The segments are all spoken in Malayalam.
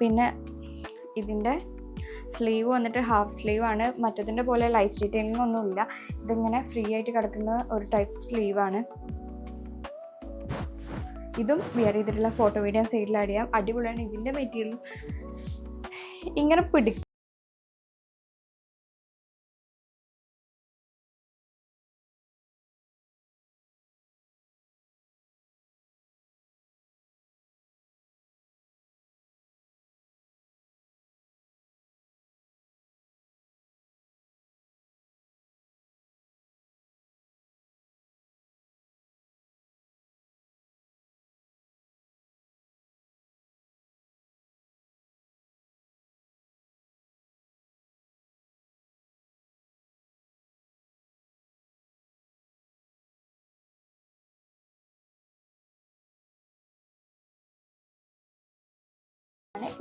പിന്നെ ഇതിൻ്റെ സ്ലീവ് വന്നിട്ട് ഹാഫ് സ്ലീവാണ്. മറ്റതിൻ്റെ പോലെ ലൈസ് ഡീറ്റെയിലിംഗ് ഒന്നുമില്ല. ഇതിങ്ങനെ ഫ്രീ ആയിട്ട് കിടക്കുന്ന ഒരു ടൈപ്പ് സ്ലീവാണ്. ഇതും വിയർ ചെയ്തിട്ടുള്ള ഫോട്ടോ വീഡിയോ സൈഡിൽ ആഡ് ചെയ്യാം. അടിപൊളിയാണ്. ഇതിൻ്റെ മെറ്റീരിയൽ ഇങ്ങനെ പിടിക്കും.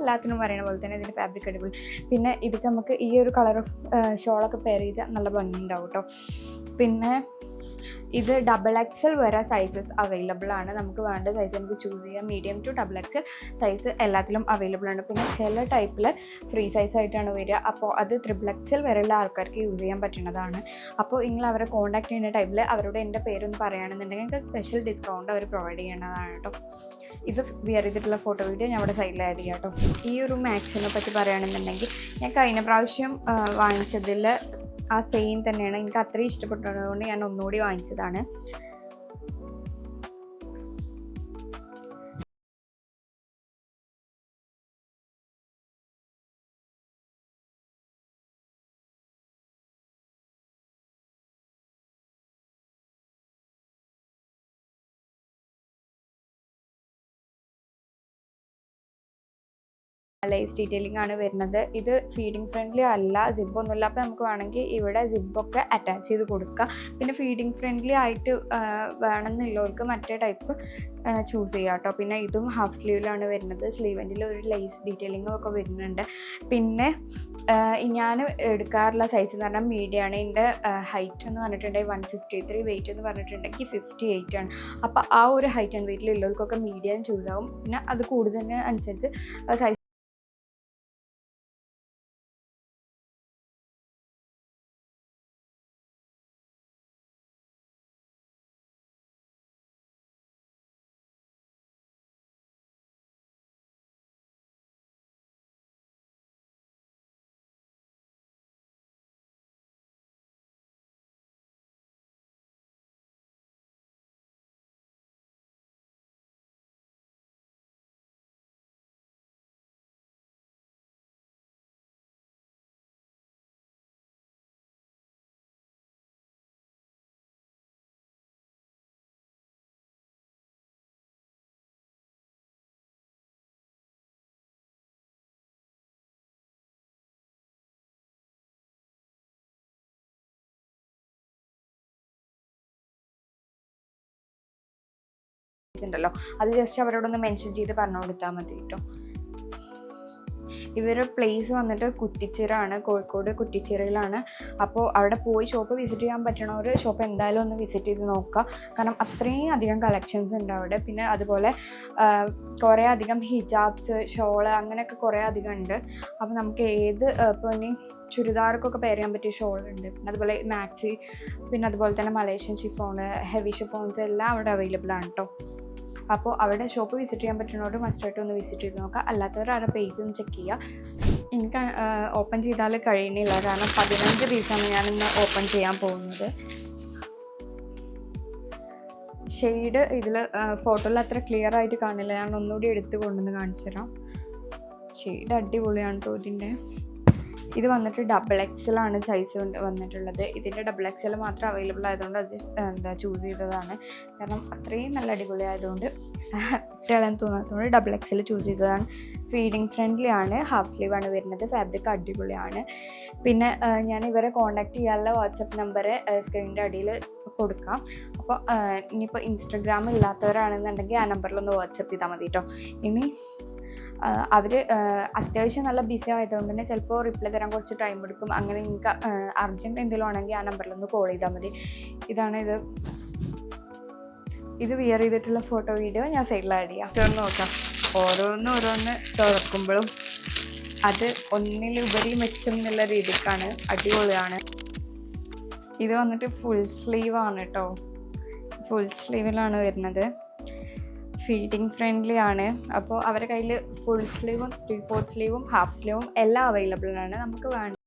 എല്ലാത്തിനും പറയുന്ന പോലെ തന്നെ ഇതിൻ്റെ ഫാബ്രിക് അടിപൊളി. പിന്നെ ഇതൊക്കെ നമുക്ക് ഈ ഒരു കളർ ഓഫ് ഷോളൊക്കെ പെയർ ചെയ്താൽ നല്ല ഭംഗിയുണ്ടാവും കേട്ടോ. പിന്നെ ഇത് XXL വരെ സൈസസ് അവൈലബിൾ ആണ്. നമുക്ക് വേണ്ട സൈസ് നമുക്ക് ചൂസ് ചെയ്യാം. മീഡിയം ടു XXL സൈസ് എല്ലാത്തിലും അവൈലബിൾ ആണ്. പിന്നെ ചില ടൈപ്പിൽ ഫ്രീ സൈസ് ആയിട്ടാണ് വരിക. അപ്പോൾ അത് XXL വരെയുള്ള ആൾക്കാർക്ക് യൂസ് ചെയ്യാൻ പറ്റുന്നതാണ്. അപ്പോൾ നിങ്ങൾ അവരെ കോൺടാക്ട് ചെയ്യുന്ന ടൈമിൽ അവരോട് എൻ്റെ പേരൊന്ന് പറയുകയാണെന്നുണ്ടെങ്കിൽ നിങ്ങൾക്ക് സ്പെഷ്യൽ ഡിസ്കൗണ്ട് അവർ പ്രൊവൈഡ് ചെയ്യേണ്ടതാണ് കേട്ടോ. ഇത് വിയർ ചെയ്തിട്ടുള്ള ഫോട്ടോ വീഡിയോ ഞാൻ അവിടെ സൈഡിൽ ആഡ് ചെയ്യാം കേട്ടോ. ഈ ഒരു മാക്സിനെ പറ്റി പറയുകയാണെന്നുണ്ടെങ്കിൽ ഞാൻ കഴിഞ്ഞ പ്രാവശ്യം വാങ്ങിച്ചതിൽ ആ സെയിം തന്നെയാണ്. എനിക്ക് അത്രയും ഇഷ്ടപ്പെട്ടതുകൊണ്ട് ഞാൻ ഒന്നുകൂടി വാങ്ങിച്ചതാണ്. ലൈസ് ഡീറ്റെയിലിംഗ് ആണ് വരുന്നത്. ഇത് ഫീഡിങ് ഫ്രണ്ട്ലി അല്ല, സിബൊന്നുമില്ല. അപ്പോൾ നമുക്ക് വേണമെങ്കിൽ ഇവിടെ സിബൊക്കെ അറ്റാച്ച് ചെയ്ത് കൊടുക്കാം. പിന്നെ ഫീഡിങ് ഫ്രണ്ട്ലി ആയിട്ട് വേണമെന്നുള്ളവർക്ക് മറ്റേ ടൈപ്പ് ചൂസ് ചെയ്യാം കേട്ടോ. പിന്നെ ഇതും ഹാഫ് സ്ലീവിലാണ് വരുന്നത്. സ്ലീവെൻറ്റിൽ ഒരു ലൈസ് ഡീറ്റെയിലിംഗും ഒക്കെ വരുന്നുണ്ട്. പിന്നെ ഞാൻ എടുക്കാറുള്ള സൈസ് എന്ന് പറഞ്ഞാൽ മീഡിയമാണ്. എൻ്റെ ഹൈറ്റ് എന്ന് പറഞ്ഞിട്ടുണ്ടെങ്കിൽ 153, വെയിറ്റ് എന്ന് പറഞ്ഞിട്ടുണ്ടെങ്കിൽ 58 ആണ്. അപ്പോൾ ആ ഒരു ഹൈറ്റ് ആൻഡ് വെയിറ്റിലുള്ളവർക്കൊക്കെ മീഡിയം ചൂസ് ആവും. പിന്നെ അത് കൂടുതലിന് അനുസരിച്ച് സൈസ് ഉണ്ടല്ലോ, അത് ജസ്റ്റ് അവരോടൊന്ന് മെൻഷൻ ചെയ്ത് പറഞ്ഞു കൊടുത്താൽ മതി കേട്ടോ. ഇവരുടെ പ്ലേസ് വന്നിട്ട് കുറ്റിച്ചിറയാണ്, കോഴിക്കോട് കുറ്റിച്ചിറയിലാണ്. അപ്പോൾ അവിടെ പോയി ഷോപ്പ് വിസിറ്റ് ചെയ്യാൻ പറ്റണവർ ഷോപ്പ് എന്തായാലും ഒന്ന് വിസിറ്റ് ചെയ്ത് നോക്കുക. കാരണം അത്രയും അധികം കളക്ഷൻസ് ഉണ്ട് അവിടെ. പിന്നെ അതുപോലെ കുറേ അധികം ഹിജാബ്സ്, ഷോള് അങ്ങനെയൊക്കെ കുറേ അധികം ഉണ്ട്. അപ്പോൾ നമുക്ക് ഏത് ഇപ്പോൾ ഇനി ചുരിദാർക്കൊക്കെ പെയർ ചെയ്യാൻ പറ്റിയ ഷോളുണ്ട്. പിന്നെ അതുപോലെ മാക്സി, പിന്നെ അതുപോലെ തന്നെ മലേഷ്യൻ ഷിഫോണ്, ഹെവി ഷിഫോൺസ് എല്ലാം അവിടെ അവൈലബിൾ ആണ് കേട്ടോ. അപ്പോൾ അവിടെ ഷോപ്പ് വിസിറ്റ് ചെയ്യാൻ പറ്റുന്നവരോട് മസ്റ്റായിട്ട് ഒന്ന് വിസിറ്റ് ചെയ്ത് നോക്കുക. അല്ലാത്തവർ അവരുടെ പേജ് ഒന്ന് ചെക്ക് ചെയ്യുക. എനിക്ക് ഓപ്പൺ ചെയ്താൽ കഴിയണില്ല, കാരണം 15 പീസാണ് ഞാനിന്ന് ഓപ്പൺ ചെയ്യാൻ പോകുന്നത്. ഷെയ്ഡ് ഇതിൽ ഫോട്ടോയിൽ അത്ര ക്ലിയർ ആയിട്ട് കാണില്ല, ഞാൻ ഒന്നുകൂടി എടുത്ത് കൊണ്ടുവന്ന് കാണിച്ചു തരാം. ഷെയ്ഡ് അടിപൊളിയാണ് കേട്ടോ ഇതിൻ്റെ. ഇത് വന്നിട്ട് XXL ആണ് സൈസ് വന്നിട്ടുള്ളത്. ഇതിൻ്റെ XXL മാത്രം അവൈലബിൾ ആയതുകൊണ്ട് അത് ചൂസ് ചെയ്തതാണ്. കാരണം അത്രയും നല്ല അടിപൊളി ആയതുകൊണ്ട് ഇട്ടാളെന്ന് തോന്നാത്തതുകൊണ്ട് XXL ചൂസ് ചെയ്തതാണ്. ഫീഡിങ് ഫ്രണ്ട്ലി ആണ്, ഹാഫ് സ്ലീവ് ആണ് വരുന്നത്. ഫാബ്രിക് അടിപൊളിയാണ്. പിന്നെ ഞാൻ ഇവരെ കോൺടാക്ട് ചെയ്യാനുള്ള വാട്സപ്പ് നമ്പർ സ്ക്രീനിൻ്റെ അടിയിൽ കൊടുക്കാം. അപ്പോൾ ഇനിയിപ്പോൾ ഇൻസ്റ്റഗ്രാം ഇല്ലാത്തവരാണെന്നുണ്ടെങ്കിൽ ആ നമ്പറിലൊന്ന് വാട്സപ്പ് ചെയ്താൽ മതി കേട്ടോ. ഇനി അവർ അത്യാവശ്യം നല്ല ബിസി ആയതുകൊണ്ട് തന്നെ ചിലപ്പോൾ റിപ്ലൈ തരാൻ കുറച്ച് ടൈം എടുക്കും. അങ്ങനെ നിങ്ങൾക്ക് അർജൻറ്റ് എന്തെങ്കിലും ആണെങ്കിൽ ആ നമ്പറിലൊന്ന് കോൾ ചെയ്താൽ മതി. ഇതാണ് ഇത് വിയർ ചെയ്തിട്ടുള്ള ഫോട്ടോ വീഡിയോ ഞാൻ സൈഡിൽ ആഡ് ചെയ്യാം. ചേർന്ന് നോക്കാം. ഓരോന്ന് തുറക്കുമ്പോഴും അത് ഒന്നിലുപരി മെച്ചം എന്നുള്ള രീതിക്കാണ്. അടിപൊളിയാണ്. ഇത് വന്നിട്ട് ഫുൾ സ്ലീവ് ആണ് കേട്ടോ. ഫുൾ സ്ലീവിലാണ് വരുന്നത്. ഫീഡിങ് ഫ്രണ്ട്ലി ആണ്. അപ്പോൾ അവരുടെ കയ്യിൽ ഫുൾ സ്ലീവും 3/4 സ്ലീവും ഹാഫ് സ്ലീവും എല്ലാം അവൈലബിൾ ആണ്. നമുക്ക് വേണ്ട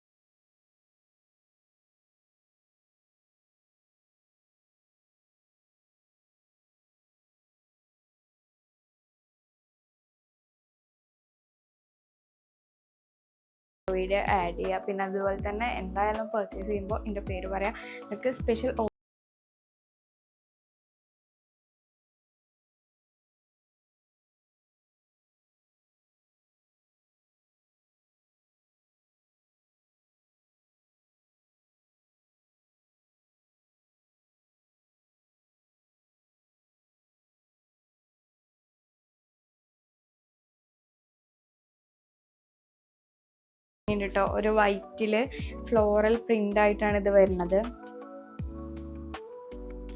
വീഡിയോ ആഡ് ചെയ്യുക. പിന്നെ അതുപോലെ തന്നെ എന്തായാലും പർച്ചേസ് ചെയ്യുമ്പോൾ എൻ്റെ പേര് പറയാം. നിങ്ങൾക്ക് സ്പെഷ്യൽ കേട്ടോ. ഒരു വൈറ്റിൽ ഫ്ലോറൽ പ്രിൻ്റ് ആയിട്ടാണ് ഇത് വരുന്നത്.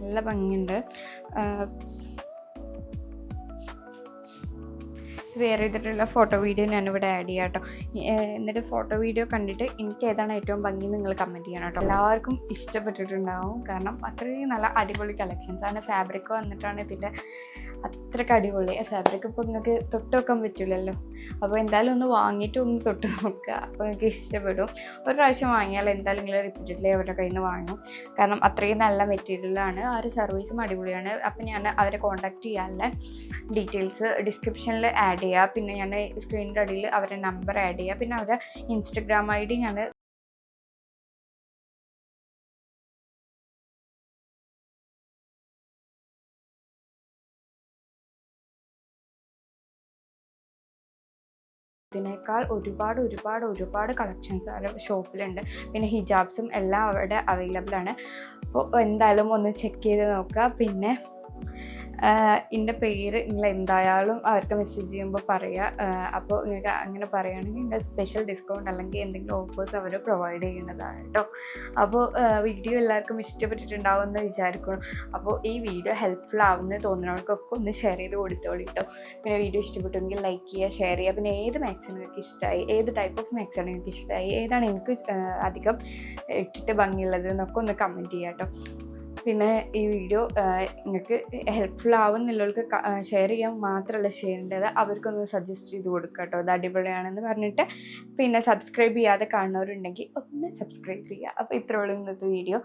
നല്ല ഭംഗിയുണ്ട്. വേറെ ചെയ്തിട്ടുള്ള ഫോട്ടോ വീഡിയോ ഞാനിവിടെ ആഡ് ചെയ്യാം കേട്ടോ. എന്നിട്ട് ഫോട്ടോ വീഡിയോ കണ്ടിട്ട് എനിക്ക് ഏതാണ് ഏറ്റവും ഭംഗി നിങ്ങൾ കമൻറ്റ് ചെയ്യണം കേട്ടോ. എല്ലാവർക്കും ഇഷ്ടപ്പെട്ടിട്ടുണ്ടാവും. കാരണം അത്രയും നല്ല അടിപൊളി കളക്ഷൻസാണ്. ഫാബ്രിക് വന്നിട്ടാണ് ഇതിൻ്റെ അത്രയ്ക്ക് അടിപൊളി. ഫാബ്രിക് ഇപ്പോൾ നിങ്ങൾക്ക് തൊട്ട് വെക്കാൻ പറ്റില്ലല്ലോ. അപ്പോൾ എന്തായാലും ഒന്ന് വാങ്ങിയിട്ട് ഒന്ന് തൊട്ട് നോക്കുക. അപ്പോൾ നിങ്ങൾക്ക് ഇഷ്ടപ്പെടും. ഒരു പ്രാവശ്യം വാങ്ങിയാൽ എന്തായാലും നിങ്ങൾ റിപ്പീറ്റഡ്ലി അവരുടെ കയ്യിൽ നിന്ന് വാങ്ങും. കാരണം അത്രയും നല്ല മെറ്റീരിയലാണ്. ആ ഒരു സർവീസും അടിപൊളിയാണ്. അപ്പോൾ ഞാൻ അവരെ കോൺടാക്റ്റ് ചെയ്യാനുള്ള ഡീറ്റെയിൽസ് ഡിസ്ക്രിപ്ഷനിൽ ആഡ് ചെയ്യുക. പിന്നെ ഞാൻ സ്ക്രീനിൻ്റെ അടിയിൽ അവരുടെ നമ്പർ ആഡ് ചെയ്യുക. പിന്നെ അവരുടെ ഇൻസ്റ്റഗ്രാം ID ഞാൻ ഇതിനേക്കാൾ ഒരുപാട് കളക്ഷൻസ് അവരുടെ ഷോപ്പിലുണ്ട്. പിന്നെ ഹിജാബ്സും എല്ലാം അവിടെ അവൈലബിൾ ആണ്. അപ്പോൾ എന്തായാലും ഒന്ന് ചെക്ക് ചെയ്ത് നോക്കുക. പിന്നെ എൻ്റെ പേര് നിങ്ങൾ എന്തായാലും അവർക്ക് മെസ്സേജ് ചെയ്യുമ്പോൾ പറയുക. അപ്പോൾ നിങ്ങൾക്ക് അങ്ങനെ പറയുകയാണെങ്കിൽ എൻ്റെ സ്പെഷ്യൽ ഡിസ്കൗണ്ട് അല്ലെങ്കിൽ എന്തെങ്കിലും ഓഫേഴ്സ് അവർ പ്രൊവൈഡ് ചെയ്യുന്നതാണ് കേട്ടോ. അപ്പോൾ വീഡിയോ എല്ലാവർക്കും ഇഷ്ടപ്പെട്ടിട്ടുണ്ടാവും എന്ന് വിചാരിക്കണം. അപ്പോൾ ഈ വീഡിയോ ഹെൽപ്ഫുൾ ആവുമെന്ന് തോന്നുന്നവർക്കൊക്കെ ഒന്ന് ഷെയർ ചെയ്ത് കൊടുത്തോളൂ കേട്ടോ. പിന്നെ വീഡിയോ ഇഷ്ടപ്പെട്ടെങ്കിൽ ലൈക്ക് ചെയ്യുക, ഷെയർ ചെയ്യുക. പിന്നെ ഏത് മാക്സാണ് നിങ്ങൾക്ക് ഇഷ്ടമായി, ഏത് ടൈപ്പ് ഓഫ് മാക്സാണ് നിങ്ങൾക്ക് ഇഷ്ടമായി, ഏതാണ് എനിക്ക് അധികം ഇട്ടിട്ട് ഭംഗിയുള്ളത് എന്നൊക്കെ ഒന്ന് കമൻറ്റ് ചെയ്യുക കേട്ടോ. പിന്നെ ഈ വീഡിയോ നിങ്ങൾക്ക് ഹെൽപ്ഫുൾ ആവുന്നുള്ളവർക്ക് ഷെയർ ചെയ്യാൻ മാത്രമല്ല ചെയ്യേണ്ടത്, അവർക്കൊന്ന് സജസ്റ്റ് ചെയ്ത് കൊടുക്കുക കേട്ടോ. അത് അടിപൊളിയാണെന്ന് പറഞ്ഞിട്ട്. പിന്നെ സബ്സ്ക്രൈബ് ചെയ്യാതെ കാണുന്നവരുണ്ടെങ്കിൽ ഒന്ന് സബ്സ്ക്രൈബ് ചെയ്യുക. അപ്പോൾ ഇത്രയുള്ളൂ ഇന്നത്തെ വീഡിയോ.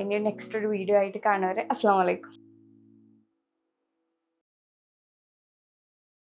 ഇനി നെക്സ്റ്റ് ഒരു വീഡിയോ ആയിട്ട് കാണുന്നവരെ അസ്സലാമു അലൈക്കും.